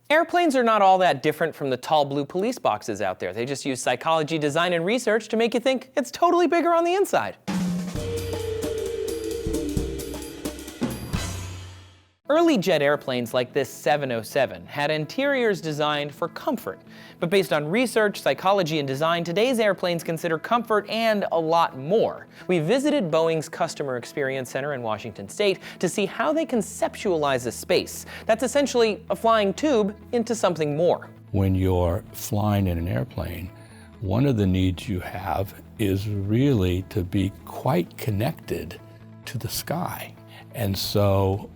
Airplanes are not all that different from the tall blue police boxes out there. They just use psychology, design, and research to make you think it's totally bigger on the inside. Early jet airplanes like this 707 had interiors designed for comfort. But based on research, psychology, and design, today's airplanes consider comfort and a lot more. We visited Boeing's Customer Experience Center in Washington State to see how they conceptualize a space that's essentially a flying tube into something more. When you're flying in an airplane, one of the needs you have is really to be quite connected to the sky. And so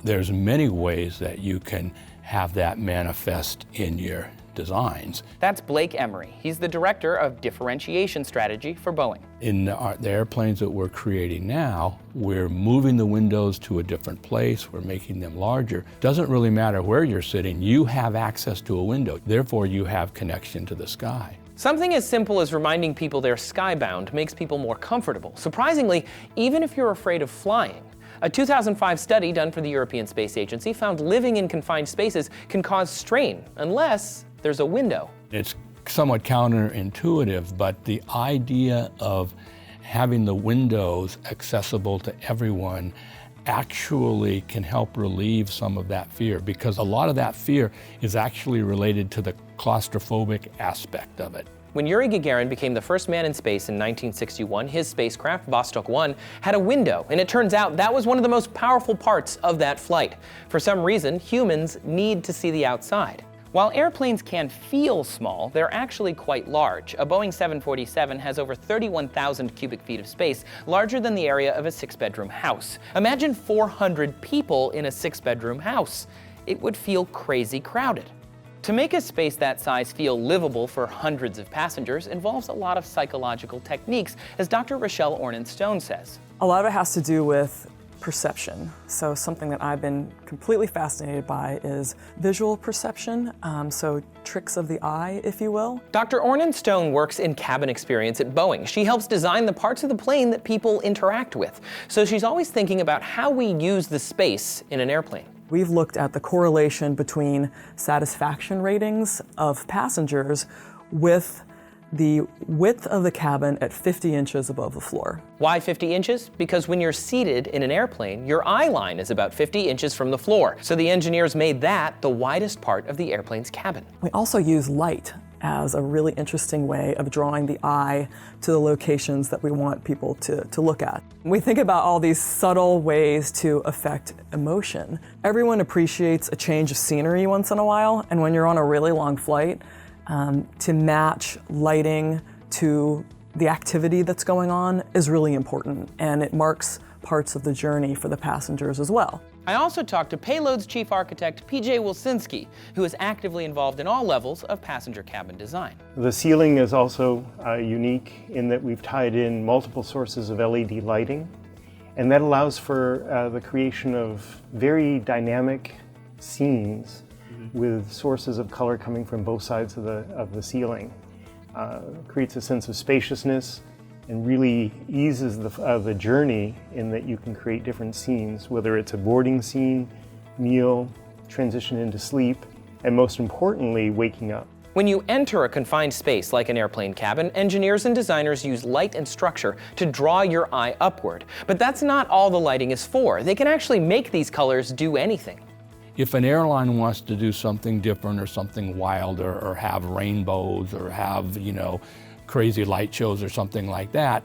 there's many ways that you can have that manifest in your designs. That's Blake Emery. He's the director of differentiation strategy for Boeing. In the airplanes that we're creating now, we're moving the windows to a different place, we're making them larger. Doesn't really matter where you're sitting, you have access to a window, therefore you have connection to the sky. Something as simple as reminding people they're skybound makes people more comfortable. Surprisingly, even if you're afraid of flying. A 2005 study done for the European Space Agency found living in confined spaces can cause strain unless there's a window. It's somewhat counterintuitive, but the idea of having the windows accessible to everyone actually can help relieve some of that fear, because a lot of that fear is actually related to the claustrophobic aspect of it. When Yuri Gagarin became the first man in space in 1961, his spacecraft, Vostok 1, had a window, and it turns out that was one of the most powerful parts of that flight. For some reason, humans need to see the outside. While airplanes can feel small, they're actually quite large. A Boeing 747 has over 31,000 cubic feet of space, larger than the area of a 6-bedroom house. Imagine 400 people in a 6-bedroom house. It would feel crazy crowded. To make a space that size feel livable for hundreds of passengers involves a lot of psychological techniques, as Dr. Rochelle Ornan-Stone says. A lot of it has to do with perception. So something that I've been completely fascinated by is visual perception, so tricks of the eye, if you will. Dr. Ornan-Stone works in cabin experience at Boeing. She helps design the parts of the plane that people interact with. So she's always thinking about how we use the space in an airplane. We've looked at the correlation between satisfaction ratings of passengers with the width of the cabin at 50 inches above the floor. Why 50 inches? Because when you're seated in an airplane, your eye line is about 50 inches from the floor. So the engineers made that the widest part of the airplane's cabin. We also use light as a really interesting way of drawing the eye to the locations that we want people to look at. We think about all these subtle ways to affect emotion. Everyone appreciates a change of scenery once in a while, and when you're on a really long flight, to match lighting to the activity that's going on is really important, and it marks parts of the journey for the passengers as well. I also talked to Payload's chief architect, PJ Wilsinski, who is actively involved in all levels of passenger cabin design. The ceiling is also unique in that we've tied in multiple sources of LED lighting, and that allows for the creation of very dynamic scenes with sources of color coming from both sides of the ceiling. Creates a sense of spaciousness and really eases the journey in that you can create different scenes, whether it's a boarding scene, meal, transition into sleep, and most importantly, waking up. When you enter a confined space like an airplane cabin, engineers and designers use light and structure to draw your eye upward. But that's not all the lighting is for. They can actually make these colors do anything. If an airline wants to do something different or something wilder or have rainbows or have, crazy light shows or something like that,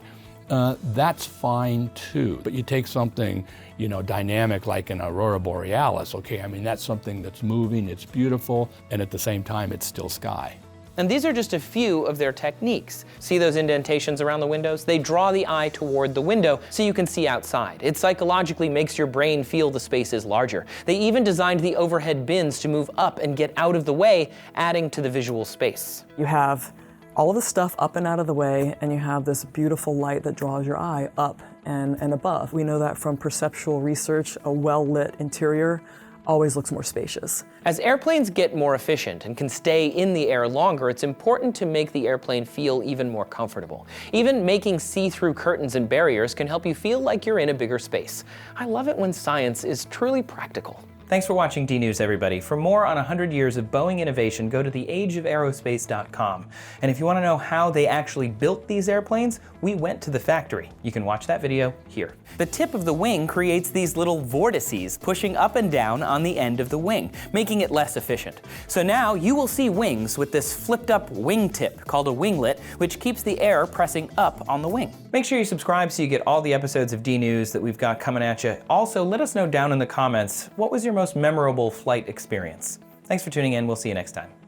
that's fine too. But you take something, dynamic like an aurora borealis, okay, that's something that's moving, it's beautiful, and at the same time it's still sky. And these are just a few of their techniques. See those indentations around the windows? They draw the eye toward the window so you can see outside. It psychologically makes your brain feel the space is larger. They even designed the overhead bins to move up and get out of the way, adding to the visual space. You have all of the stuff up and out of the way, and you have this beautiful light that draws your eye up and above. We know that from perceptual research, a well-lit interior always looks more spacious. As airplanes get more efficient and can stay in the air longer, it's important to make the airplane feel even more comfortable. Even making see-through curtains and barriers can help you feel like you're in a bigger space. I love it when science is truly practical. Thanks for watching D-News, everybody. For more on 100 years of Boeing innovation, go to theageofaerospace.com. And if you want to know how they actually built these airplanes, we went to the factory. You can watch that video here. The tip of the wing creates these little vortices pushing up and down on the end of the wing, making it less efficient. So now you will see wings with this flipped up wing tip called a winglet, which keeps the air pressing up on the wing. Make sure you subscribe so you get all the episodes of D-News that we've got coming at you. Also, let us know down in the comments, what was your most memorable flight experience? Thanks for tuning in. We'll see you next time.